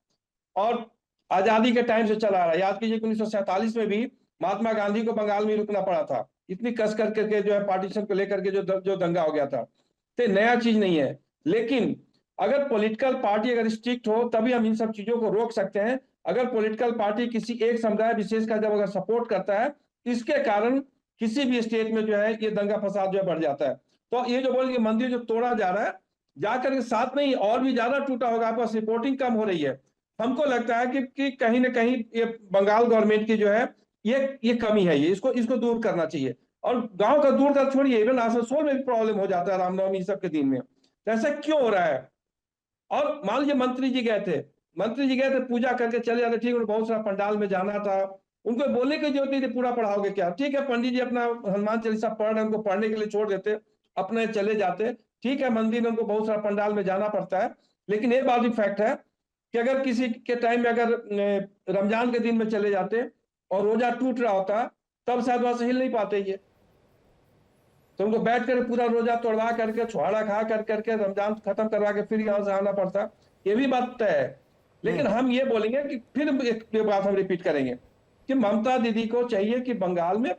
और आजादी के टाइम से चला रहा है। याद कीजिए 1947 में भी महात्मा गांधी को बंगाल में रुकना पड़ा था, इतनी कस करके जो है पार्टीशन को लेकर के जो दंगा हो गया था। तो नया चीज नहीं है, लेकिन अगर पॉलिटिकल पार्टी अगर स्ट्रिक्ट हो तभी हम इन सब चीजों को रोक सकते हैं। अगर पॉलिटिकल पार्टी किसी एक समुदाय विशेष का जब अगर सपोर्ट करता है, इसके कारण किसी भी स्टेट में जो है ये दंगा फसाद जो है बढ़ जाता है। तो ये जो बोल मंदिर जो तोड़ा जा रहा है, जाकर के साथ नहीं और भी ज्यादा टूटा होगा, आपका रिपोर्टिंग कम हो रही है। हमको लगता है कि कहीं ना कहीं ये बंगाल गवर्नमेंट की जो है ये कमी है, ये इसको दूर करना चाहिए। और गांव का दूर कर छोड़िए, इवन आसनसोल में भी प्रॉब्लम हो जाता है रामनवमी सब के दिन में, तो ऐसा क्यों हो रहा है? और मान लीजिए मंत्री जी गए थे पूजा करके चले जाते, ठीक है, बहुत सारा पंडाल में जाना था, उनको बोलने की जरूरत नहीं थी पूरा पढ़ाओगे क्या, ठीक है, पंडित जी अपना हनुमान चालीसा पढ़ रहे हैं, उनको पढ़ने के लिए छोड़ देते, अपने चले जाते, ठीक है, मंदिर में उनको बहुत सारा पंडाल में जाना पड़ता है। लेकिन एक बात भी फैक्ट है कि अगर किसी के टाइम में अगर रमजान के दिन में चले जाते और रोजा टूट रहा होता, तब शायद वहां से हिल नहीं पाते ये, तो उनको बैठ कर पूरा रोजा तोड़वा करके, छुहाड़ा खा करके रमजान खत्म करवा के फिर यहाँ से आना पड़ता। ये भी बात तय है। लेकिन हम ये बोलेंगे कि फिर एक बात हम रिपीट करेंगे कि ममता दीदी को चाहिए कि बंगाल में,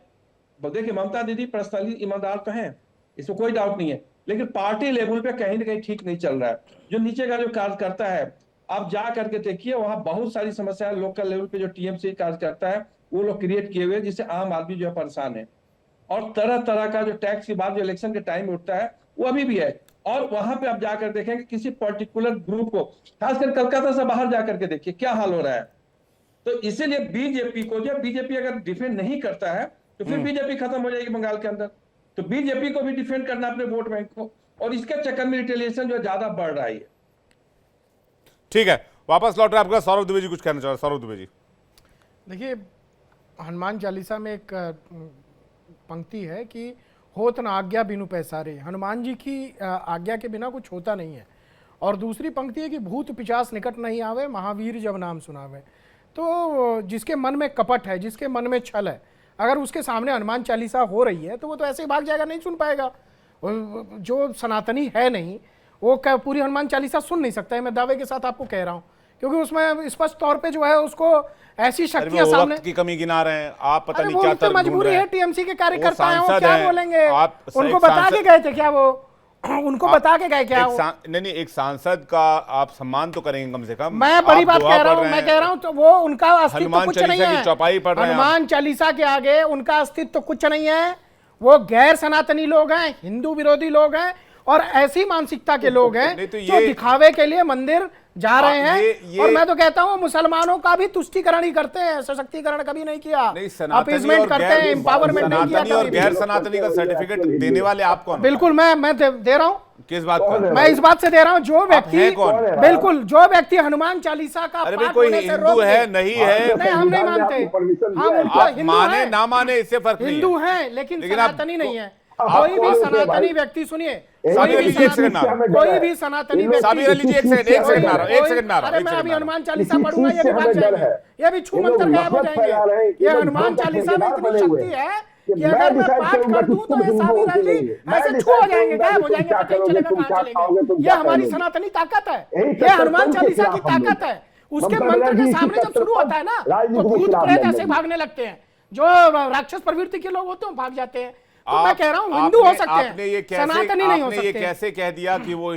देखिए ममता दीदी पर्सनली ईमानदार तो हैं, इसमें कोई डाउट नहीं है, लेकिन पार्टी लेवल पे कहीं ना कहीं ठीक नहीं चल रहा है। जो नीचे का जो कार्यकर्ता है, आप जा करके देखिए, वहां बहुत सारी समस्याएं लोकल लेवल पे जो टीएमसी कार्यकर्ता है वो लोग क्रिएट किए हुए, जिससे आम आदमी जो है परेशान है। और तरह तरह का जो टैक्स की बात जो इलेक्शन के टाइम में उठता है वो अभी भी है। और वहां पे आप जाकर देखेंगे किसी पर्टिकुलर ग्रुप को, खासकर कलकत्ता से बाहर जाकर के देखिए क्या हाल हो रहा है। तो इसीलिए बीजेपी को, जब बीजेपी अगर डिफेंड नहीं करता है तो फिर बीजेपी खत्म हो जाएगी बंगाल के अंदर। तो बीजेपी को भी डिफेंड करना अपने वोट बैंक को, और इसके चक्कर में रिटेलिएशन जो ज्यादा बढ़ रही है। ठीक है, वापस लौट रहे आपका सौरभ दुबे जी, कुछ कहना चाह रहे हैं सौरभ दुबे जी। देखिए, हनुमान चालीसा में एक पंक्ति है कि होत न आज्ञा बिनु पैसारे। हनुमान जी की आज्ञा के बिना कुछ होता नहीं है। और दूसरी पंक्ति है कि भूत पिशाच निकट नहीं आवे, महावीर जब नाम सुनावे। तो जिसके मन में कपट है, जिसके मन में छल है, अगर उसके सामने हनुमान चालीसा हो रही है तो वो तो ऐसे ही भाग जाएगा, नहीं सुन पाएगा। जो सनातनी है नहीं, वो पूरी हनुमान चालीसा सुन नहीं सकता है, मैं दावे के साथ आपको कह रहा हूँ, क्योंकि उसमें स्पष्ट तौर पे जो है उसको ऐसी शक्तियां सामने की कमी गिना रहे हैं आप, पता नहीं वो क्या तो मजबूरी है, टीएमसी के कार्यकर्ता हैं, वो क्या बोलेंगे? उनको बता के गए थे क्या वो? उनको बता के गए क्या? नहीं, एक सांसद का आप सम्मान तो करेंगे कम से कम। मैं बड़ी बात कह रहा हूँ, मैं कह रहा हूँ तो वो उनका अस्तित्व कुछ नहीं है। चौपाई पढ़ रहे हैं हनुमान चालीसा के आगे उनका अस्तित्व कुछ नहीं है। वो गैर सनातनी लोग हैं, हिंदू विरोधी लोग हैं, और ऐसी मानसिकता के लोग हैं तो जो दिखावे के लिए मंदिर जा रहे हैं। और मैं तो कहता हूँ मुसलमानों का भी तुष्टिकरण ही करते हैं, सशक्तिकरण कभी नहीं किया, अपीजमेंट करते हैं, एम्पावरमेंट नहीं किया। और गैर सनातनी का सर्टिफिकेट देने वाले आप कौन? बिल्कुल, मैं दे रहा हूँ। किस बात पर? मैं इस बात से दे रहा हूँ, जो व्यक्ति, बिल्कुल जो व्यक्ति हनुमान चालीसा का अरे भाई, कोई हिंदू है नहीं है, नहीं हम नहीं मानते, हम माने ना माने इससे फर्क नहीं है। हिंदू है लेकिन सनातनी नहीं है। कोई भी सनातनी व्यक्ति, सुनिए, कोई भी सनातनी व्यक्ति, साबिर अली जी एक सेकंड अरे मैं अभी हनुमान चालीसा पढ़ूंगा, ये भी भाग जाएंगे, ये भी छू मंतर गायब हो जाएंगे। ये हनुमान चालीसा में इतनी शक्ति है कि अगर मैं पाठ कर दूं तो ये साबिर अली ऐसे छू हो जाएंगे, गायब हो जाएंगे, पता नहीं चलेगा कहां चलेंगे। ये हमारी सनातनी ताकत है, ये हनुमान चालीसा की ताकत है। उसके मंत्र के सामने जब शुरू होता है ना, तो भूत प्रेत ऐसे भागने लगते हैं, जो राक्षस प्रवृत्ति के लोग होते हैं भाग जाते हैं। तो मैं कह रहा हूँ हिंदू हो सकते हैं, सनातनी नहीं हो सकते। ये कैसे कह दिया कि वो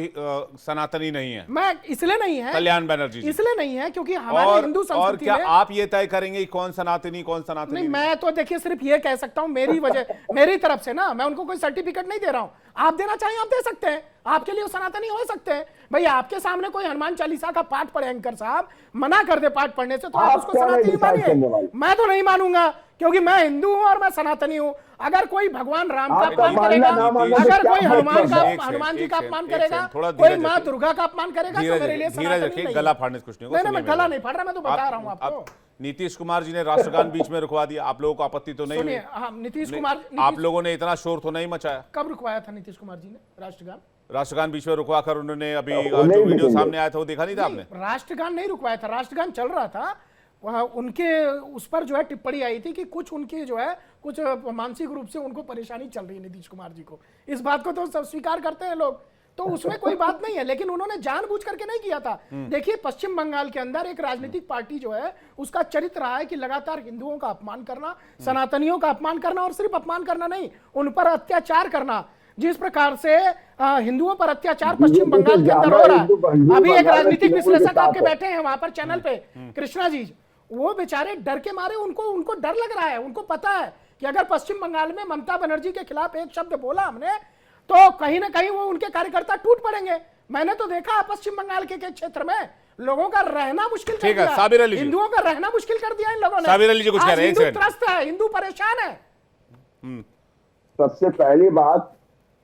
सनातनी नहीं है? मैं इसलिए नहीं है, कल्याण बनर्जी इसलिए नहीं है क्योंकि हमारे हिंदू संस्कृति और क्या आप ये तय करेंगे कौन सनातनी कौन सनातनी नहीं? मैं तो देखिए सिर्फ ये कह सकता हूँ, मेरी वजह, मेरी तरफ से ना, मैं उनको कोई सर्टिफिकेट नहीं दे रहा हूँ। आप देना चाहिए आप दे सकते हैं, आपके लिए वो सनातनी हो सकते हैं। भाई आपके सामने कोई हनुमान चालीसा का पाठ पढ़े, एंकर साहब मना कर दे पाठ पढ़ने से, तो आप उसको सनातनी मानिए। मैं तो नहीं मानूंगा, क्योंकि मैं हिंदू हूं और मैं सनातनी हूं। अगर कोई भगवान राम का अपमान करेगा, अगर कोई हनुमान जी का अपमान करेगा, कोई माँ दुर्गा का अपमान करेगा, तो मेरे लिए सनातनी नहीं। गला फाड़ने से कुछ नहीं होगा। नहीं, मैं गला नहीं फाड़ रहा, मैं तो बता रहा हूँ आपको। नीतीश कुमार जी ने राष्ट्रगान बीच में रुकवा दिया, आप लोगों को आपत्ति तो नहीं हुई? नीतीश कुमार, आप लोगों ने इतना शोर तो नहीं मचाया? कब रुकवाया था नीतीश कुमार जी ने राष्ट्रगान? राष्ट्रगान बीच में रुकवा कर उन्होंने अभी जो वीडियो सामने आया था वो देखा नहीं था आपने? राष्ट्रगान नहीं रुकवाया था, राष्ट्रगान चल रहा था। वहाँ उनके उस पर जो है टिप्पणी आई थी कि कुछ उनकी जो है कुछ मानसिक रूप से उनको परेशानी चल रही है नीतीश कुमार जी को। इस बात को तो सब स्वीकार करते हैं लोग, तो उसमें कोई बात नहीं है, लेकिन उन्होंने जानबूझ करके नहीं किया था। देखिए पश्चिम बंगाल के अंदर एक राजनीतिक पार्टी जो है उसका चरित्र रहा है कि लगातार हिंदुओं का अपमान करना, सनातनियों का अपमान करना, और सिर्फ अपमान करना नहीं, उन पर अत्याचार करना। जिस प्रकार से हिंदुओं पर अत्याचार पश्चिम बंगाल के अंदर हो रहा है, अभी एक राजनीतिक विश्लेषक आपके बैठे हैं वहां पर चैनल पे, कृष्णा जी, वो बेचारे डर के मारे, उनको डर लग रहा है, उनको पता है कि अगर पश्चिम बंगाल में ममता बनर्जी के खिलाफ एक शब्द बोला हमने तो कहीं ना कहीं वो उनके कार्यकर्ता टूट पड़ेंगे। मैंने तो देखा पश्चिम बंगाल के क्षेत्र में लोगों का रहना मुश्किल कर दिया, साबिर अली जी, हिंदुओं का रहना मुश्किल कर दिया इन लोगों ने। साबिर अली जी कुछ कह रहे हैं? हिंदू त्रस्त है, हिंदू परेशान है। सबसे पहली बात,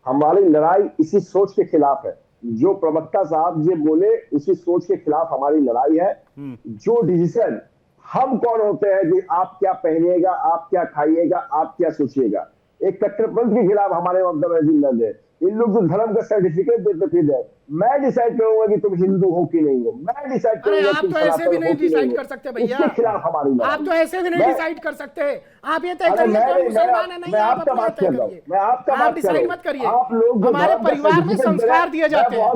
हमारी लड़ाई इसी सोच के खिलाफ है। जो प्रवक्ता साहब जी बोले उसी सोच के खिलाफ हमारी लड़ाई है। जो डिसीजन, हम कौन होते हैं कि आप क्या पहनिएगा, आप क्या खाइएगा, आप क्या सोचिएगा, एक कट्टरपंथ के खिलाफ हमारे ममता बनर्जी लड़ रहे। इन लोग जो धर्म का सर्टिफिकेट देते फिर है, मैं डिसाइड करूंगा कि तुम हिंदू हो कि नहीं हो, मैं डिसाइड करूंगा। आप तो ऐसे भी नहीं डिसाइड कर सकते भैया, खिलाफ हमारी लड़ाई। आप तो ऐसे भी नहीं डिसाइड कर सकते। आप ये तय करिए कौन मुसलमान है, नहीं आप अपना तय करिए, आप डिसाइड मत करिए। हमारे परिवार में संस्कार दिए जाते हैं,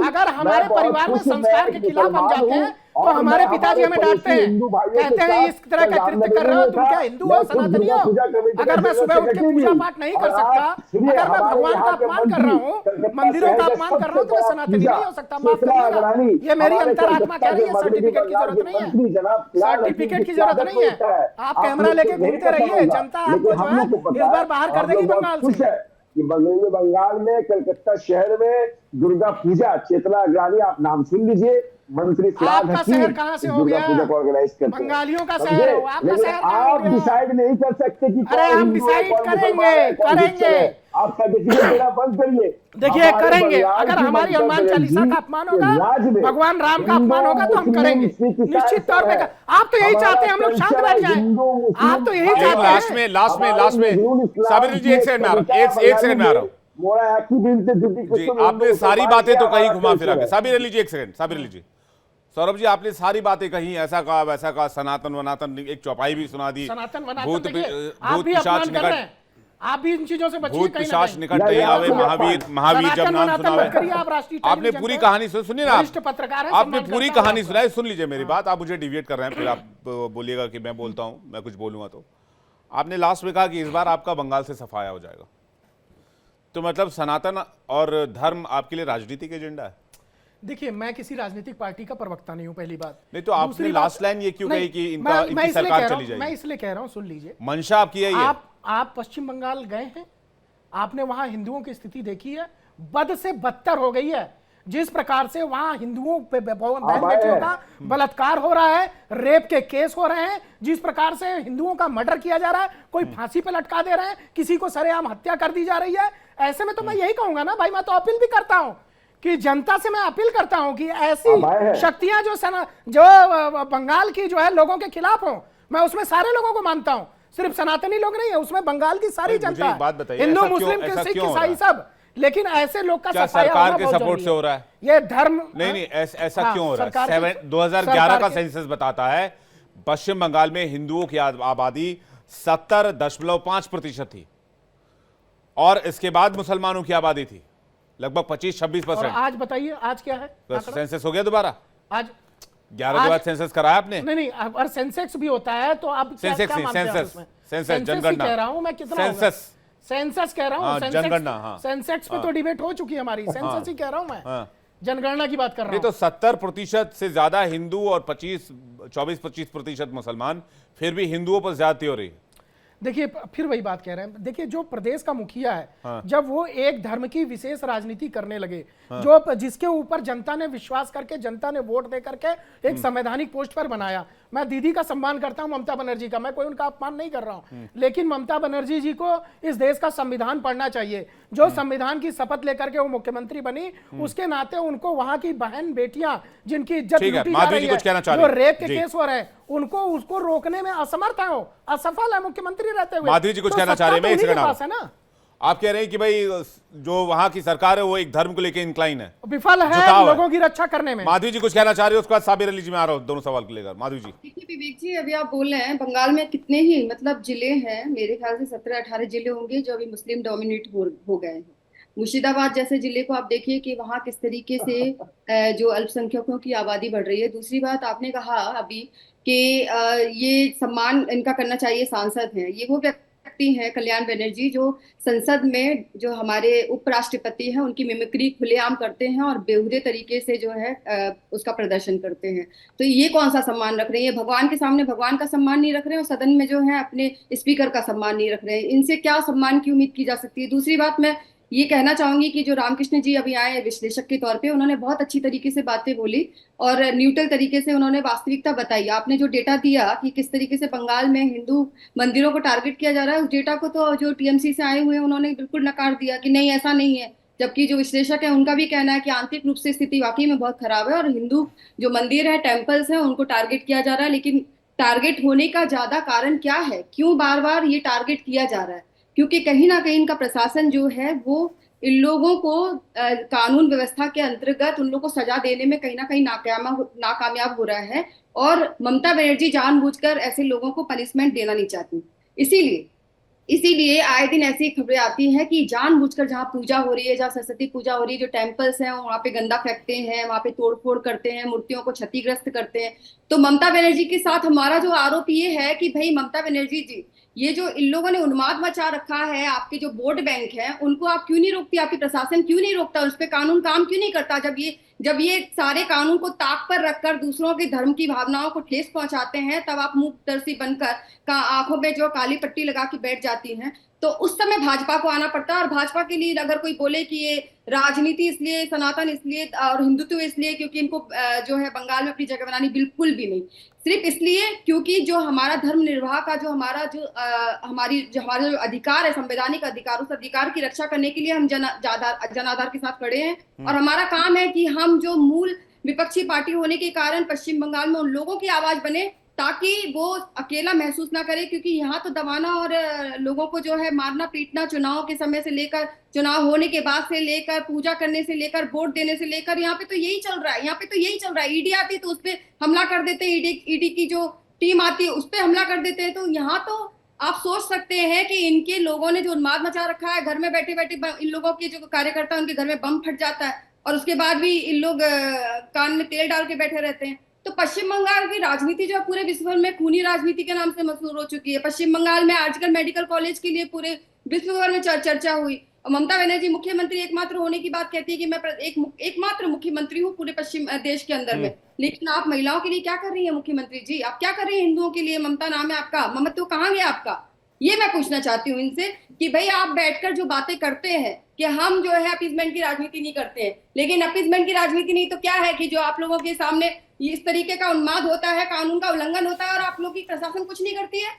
अगर हमारे परिवार में संस्कार के खिलाफ हम जाते हैं तो हमारे पिताजी हमें डांटते हैं, कहते हैं इस तरह का कृत्य कर रहे हो, तुम क्या हिंदू हो, सनातनी हो? अगर मैं सुबह उठ के पूजा पाठ नहीं कर सकता, अगर मैं भगवान का अपमान कर रहा हूँ, मंदिरों का अपमान कर रहा हूँ, तो मैं सनातनी नहीं हो सकता। माफ करिएगा, ये मेरी अंतरात्मा कह रही है। सर्टिफिकेट की जरूरत नहीं है, सर्टिफिकेट की जरूरत नहीं है। आप कैमरा लेके घूमते रहिए, जनता आपको जो है इस बार बाहर कर देगी बंगाल से। बंगाल में, कलकत्ता शहर में दुर्गा पूजा, चेतना अग्रवानी, आप नाम सुन लीजिए, मंत्री फिराद आपका हकीम शहर कहाँ से हो दुर्गा गया? पूजा को ऑर्गेनाइज करते हैं। बंगालियों का समझे? शहर हो, आपका लेकिन शहर कहाँ हो आप गया? डिसाइड नहीं कर सकते कि अरे कौन हम हिंदू है, डिसाइड कौन मुसलमान करेंगे, है, कौन क्रिश्चियन है। करेंगे। आप सर्टिफिकेट देना बंद करिए। देखिए हमारे करेंगे, बंगाल अगर की हमारी ममता हनुमान चालीसा बनर्जी का अपमान के होगा, राज में भगवान राम का हिंदू, अपमान होगा तो हम मुस्लिम, करेंगे, सिख, ईसाई निश्चित तौर पे सब है। आप तो यही हमारा चाहते हैं हम लोग शांत कल्चर बैठ जाएं। हिंदू, मुस्लिम, आप तो यही हमारा चाहते हैं। लास्ट में साबिर जी एक सेकंड में आ रहा हूं, एक सेकंड में आ रहा हूं मोरा एक ही दिन से जुटी जी। कुछ आपने सारी बातें तो कहीं घुमा फिरा के, है। साबिर अली जी एक सेकंड, साबिर अली जी, सौरभ जी आपने सारी बातें कही, ऐसा कहा वैसा कहा, सनातन वनातन एक चौपाई भी सुना दी, सनातन वनातन भूत देखिए, आप भूत भी पिशाच अपमान कर रहे निकट, हैं, आप भी इन चीजों से बचिए भूत कहीं ना पिशाच कहीं। निकट नहीं आवे, महावीर महावीर जब सनातन नाम वनातन सुनावे। मत करिए, आप राष्ट्रीय आपने टेलीविजन पूरी पे कहानी सुनिए ना, वरिष्ठ पत्रकार हैं, आपने सम्मान पूरी करता हूं कहानी आपका। सुनाई, सुन लीजिए मेरी बात, आप मुझे डिविएट कर रहे हैं, फिर आप बोलिएगा कि मैं बोलता हूं, मैं कुछ बोलूंगा तो। आपने लास्ट में कहा कि इस बार आपका बंगाल से सफाया हो जाएगा, तो मतलब सनातन और धर्म आपके लिए राजनीतिक एजेंडा है? देखिए मैं किसी राजनीतिक पार्टी का प्रवक्ता नहीं हूं, पहली बात। नहीं तो आपने दूसरी बात- लास्ट लाइन ये क्यों नहीं, कही कि मैं इनकी इसलिए सरकार कह रहा चली हूं- मैं जाएगी? इसलिए कह रहा हूं, सुन लीजिए। मंशा आपकी यही है? आप पश्चिम बंगाल गए हैं, आपने वहां हिंदुओं की स्थिति देखी है, बद से बदतर हो गई है। जिस प्रकार से वहां हिंदुओं पे बहन बेटियों का बलात्कार हो रहा है, रेप के केस हो रहे हैं, जिस प्रकार से हिंदुओं का मर्डर किया जा रहा है, कोई फांसी पे लटका दे रहे हैं, किसी को सरेआम हत्या कर दी जा रही है, ऐसे में तो मैं यही कहूंगा ना भाई, मैं तो अपील भी करता हूं कि जनता से मैं अपील करता हूं कि ऐसी शक्तियां जो बंगाल की जो है लोगों के खिलाफ हो, मैं उसमें सारे लोगों को मानता हूं, सिर्फ सनातनी लोग नहीं है, उसमें बंगाल की सारी मुझे जनता एक बात बताइए, हिंदू ऐसा मुस्लिम ऐसा सिख क्यों हो रहा ईसाई है? सब, लेकिन ऐसे लोग का क्या सफाया सरकार होना के बहुत सपोर्ट जरूरी से हो रहा है? ये धर्म नहीं ऐसा हाँ, क्यों हो रहा है? सरकार के- 2011 का सरकार के- सेंसस बताता है पश्चिम बंगाल में हिंदुओं की आबादी 70.5% थी, और इसके बाद मुसलमानों की आबादी थी लगभग 25-26%। और आज बताइए आज क्या है आंकड़ा? सेंसस हो गया दोबारा? आज 11 के बाद सेंसस कराया आपने? नहीं और सेंसेक्स भी होता है, तो आप क्या सेंसेक्स नहीं, मानते हैं सेंसस, उसमें? सेंसस, सेंसस ही जनगणना। कह रहा हूं मैं, कितना होगा? सेंसस, सेंसस कह रहा हाँ, हूं, जनगणना, हाँ। सेंसेक्स पे तो डिबेट हो चुकी है हमारी, सेंसस ही कह रहा हूं मैं, हाँ। जनगणना की बात कर रहा नहीं हूं। तो 70% से ज्यादा हिंदू और 24-25% मुसलमान, फिर भी हिंदुओं पर ज्यादती हो रही है। देखिए फिर वही बात कह रहे हैं, देखिए जो प्रदेश का मुखिया है, हाँ। जब वो एक धर्म की विशेष राजनीति करने लगे, जो जिसके ऊपर जनता ने विश्वास करके, जनता ने वोट दे करके एक संवैधानिक पोस्ट पर बनाया। मैं दीदी का सम्मान करता हूं, ममता बनर्जी का, मैं कोई उनका अपमान नहीं कर रहा हूं, लेकिन ममता बनर्जी जी को इस देश का संविधान पढ़ना चाहिए। जो संविधान की शपथ लेकर के वो मुख्यमंत्री बनी, उसके नाते उनको वहां की बहन बेटियां जिनकी इज्जत ठीक है, लूटी जा माधुरी रही जी कुछ कहना चाह है, रही जो है। रेप के जी। केस हो रहे हैं, उनको उसको रोकने में असमर्थ है, वो असफल है मुख्यमंत्री रहते हुए। माधुरी जी कुछ तो कहना चाह रहे हैं, सत्ता मैं तो एक उन्हीं सेकंड के आ पास है ना। आप कह रहे हैं कि भाई जो वहां की सरकार है वो एक धर्म को लेकर इंक्लाइन है, विफल है झुकाव है। लोगों की रक्षा करने में। माधुरी जी कुछ कहना चाह रही है, उसके बाद साबिर अली जी में आ रहा हूं दोनों सवाल को लेकर। माधुरी जी। देखिए विवेक जी, अभी आप बोल रहे हैं बंगाल में कितने ही मतलब जिले हैं, मेरे ख्याल से 17-18 जिले होंगे जो अभी मुस्लिम डोमिनेट हो गए हैं। मुर्शिदाबाद जैसे जिले को आप देखिए कि वहाँ किस तरीके से जो अल्पसंख्यकों की आबादी बढ़ रही है। दूसरी बात आपने कहा अभी कि ये सम्मान इनका करना चाहिए, सांसद हैं, ये वो व्यक्ति हैं कल्याण बनर्जी जो संसद में जो हमारे उपराष्ट्रपति हैं उनकी मिमिक्री खुलेआम करते हैं और बेहुदे तरीके से जो है उसका प्रदर्शन करते हैं। तो ये कौन सा सम्मान रख रहे हैं? भगवान के सामने भगवान का सम्मान नहीं रख रहे हैं और सदन में जो है अपने स्पीकर का सम्मान नहीं रख रहे हैं। इनसे क्या सम्मान की उम्मीद की जा सकती है? दूसरी बात मैं ये कहना चाहूंगी कि जो रामकृष्ण जी अभी आए विश्लेषक के तौर पे, उन्होंने बहुत अच्छी तरीके से बातें बोली और न्यूट्रल तरीके से उन्होंने वास्तविकता बताई। आपने जो डेटा दिया कि किस तरीके से बंगाल में हिंदू मंदिरों को टारगेट किया जा रहा है, उस डेटा को तो जो टीएमसी से आए हुए हैं उन्होंने बिल्कुल नकार दिया कि नहीं ऐसा नहीं है। जबकि जो विश्लेषक है उनका भी कहना है कि आंतरिक रूप से स्थिति वाकई में बहुत खराब है और हिंदू जो मंदिर है, टेम्पल्स हैं, उनको टारगेट किया जा रहा है। लेकिन टारगेट होने का ज्यादा कारण क्या है, क्यों बार बार ये टारगेट किया जा रहा है? क्योंकि कहीं ना कहीं इनका प्रशासन जो है वो इन लोगों को कानून व्यवस्था के अंतर्गत उन लोगों को सजा देने में कहीं ना कहीं नाकामयाब हो रहा है और ममता बनर्जी जानबूझकर ऐसे लोगों को पनिशमेंट देना नहीं चाहती। इसीलिए आए दिन ऐसी खबरें आती हैं कि जानबूझकर जहाँ पूजा हो रही है, जहाँ सरस्वती पूजा हो रही है, जो टेम्पल्स हैं वहाँ पे गंदा फेंकते हैं, वहाँ पे तोड़फोड़ करते हैं, मूर्तियों को क्षतिग्रस्त करते हैं। तो ममता बनर्जी के साथ हमारा जो आरोप ये है कि भाई ममता बनर्जी जी, ये जो इन लोगों ने उन्माद मचा रखा है, आपके जो वोट बैंक है उनको आप क्यों नहीं रोकती? आपकी प्रशासन क्यों नहीं रोकता? उस पर कानून काम क्यों नहीं करता? जब ये सारे कानून को ताक पर रखकर दूसरों के धर्म की भावनाओं को ठेस पहुंचाते हैं, तब आप मुंह तरसी बनकर आंखों में जो काली पट्टी लगा के बैठ जाती हैं। तो उस समय भाजपा को आना पड़ता है। और भाजपा के लिए अगर कोई बोले कि ये राजनीति इसलिए, सनातन इसलिए और हिंदुत्व इसलिए क्योंकि इनको जो है बंगाल में अपनी जगह बनानी, बिल्कुल भी नहीं। सिर्फ इसलिए क्योंकि जो हमारा धर्म निर्वाह का जो हमारा जो अधिकार है, संवैधानिक अधिकार, उस अधिकार की रक्षा करने के लिए हम जनाधार के साथ खड़े हैं। और हमारा काम है कि हम जो मूल विपक्षी पार्टी होने के कारण पश्चिम बंगाल में उन लोगों की आवाज बने, ताकि वो अकेला महसूस ना करे। क्योंकि यहाँ तो दबाना और लोगों को जो है मारना पीटना, चुनाव के समय से लेकर, चुनाव होने के बाद से लेकर, पूजा करने से लेकर, वोट देने से लेकर, यहाँ पे तो यही चल रहा है। यहाँ पे तो यही चल रहा है। ईडी आती तो उस पर हमला कर देते हैं, ईडी की जो टीम आती है उस पर हमला कर देते हैं। तो यहाँ तो आप सोच सकते हैं कि इनके लोगों ने जो उन्माद मचा रखा है, घर में बैठे बैठे इन लोगों के जो कार्यकर्ता, उनके घर में बम फट जाता है और उसके बाद भी इन लोग कान में तेल डाल के बैठे रहते हैं। तो पश्चिम बंगाल की राजनीति जो है पूरे विश्व में खूनी राजनीति के नाम से मशहूर हो चुकी है। पश्चिम बंगाल में आजकल मेडिकल कॉलेज के लिए पूरे विश्व भर में चर्चा हुई। और ममता बनर्जी मुख्यमंत्री एकमात्र होने की बात कहती है कि मैं एकमात्र मुख्यमंत्री हूँ पूरे पश्चिम देश के अंदर में। लेकिन आप महिलाओं के लिए क्या कर रही है मुख्यमंत्री जी? आप क्या कर रही है हिंदुओं के लिए? ममता नाम है आपका, ममत्व कहाँ गया आपका? ये मैं पूछना चाहती हूँ इनसे कि भाई आप बैठकर जो बातें करते हैं कि हम जो है अपीजमेंट की राजनीति नहीं करते हैं, लेकिन अपीजमेंट की राजनीति नहीं तो क्या है कि जो आप लोगों के सामने इस तरीके का उन्माद होता है, कानून का उल्लंघन होता है और आप लोगों की प्रशासन कुछ नहीं करती है।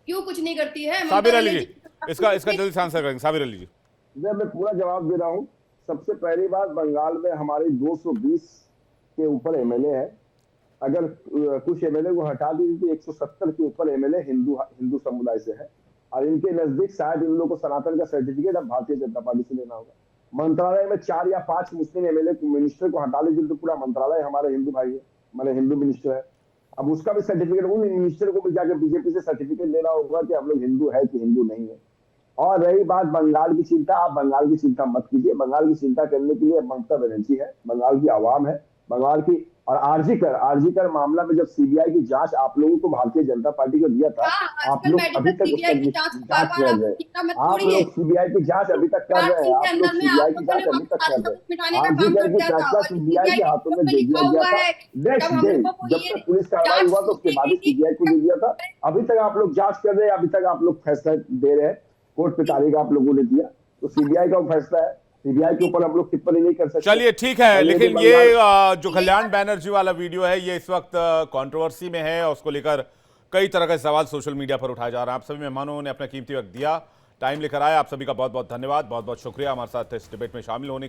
क्यों कुछ नहीं करती है? साबिर अली जी, इसका जल्दी से आंसर करेंगे। साबिर अली जी, मैं पूरा जवाब दे रहा हूँ। सबसे पहली बात, बंगाल में हमारे 220 के ऊपर एमएलए है। अगर कुछ एमएलए को हटा दी तो 170 के ऊपर एमएलए हिंदू समुदाय से है। और इनके नजदीक शायद इन लोगों को सनातन का सर्टिफिकेट अब भारतीय जनता पार्टी से लेना होगा। मंत्रालय में 4 या 5 मुस्लिम एमएलए मिनिस्टर को हटा लीजिए तो पूरा मंत्रालय हमारे हिंदू भाई है, हमारे हिंदू मिनिस्टर है। अब उसका भी सर्टिफिकेट उन मिनिस्टर को भी जाकर बीजेपी से सर्टिफिकेट लेना होगा कि हम लोग हिंदू है कि हिंदू नहीं है। और रही बात बंगाल की चिंता, आप बंगाल की चिंता मत कीजिए। बंगाल की चिंता करने के लिए ममता बनर्जी है, बंगाल की आवाम है, बंगाल की। और आरजी कर मामला में जब सीबीआई की जांच आप लोगों को भारतीय जनता पार्टी को दिया था, आप लोग अभी तक उसका जांच कर रहे हैं। आप लोग सीबीआई की जांच अभी तक कर रहे हैं। आप लोग सीबीआई की जांच अभी तक कर रहे हैं। आरजी कर की फैसला सीबीआई के हाथों में दे दिया गया था। नेक्स्ट डे जब तक पुलिस कार्रवाई हुआ तो उसके बाद ही सीबीआई को दे दिया था। अभी तक आप लोग जांच कर रहे हैं, अभी तक आप लोग फैसला दे रहे हैं। कोर्ट पे तारीख आप लोगों ने दिया तो सीबीआई का फैसला है, सीबीआई के ऊपर हम लोग टिप्पणी नहीं कर सकते। चलिए ठीक है, लेकिन ये जो कल्याण बैनर्जी वाला वीडियो है ये इस वक्त कंट्रोवर्सी में है और उसको लेकर कई तरह के सवाल सोशल मीडिया पर उठाए जा रहे हैं। आप सभी मेहमानों ने अपना कीमती वक्त दिया, टाइम लेकर आए, आप सभी का बहुत बहुत धन्यवाद, बहुत बहुत शुक्रिया हमारे साथ इस डिबेट में शामिल होने के लिए।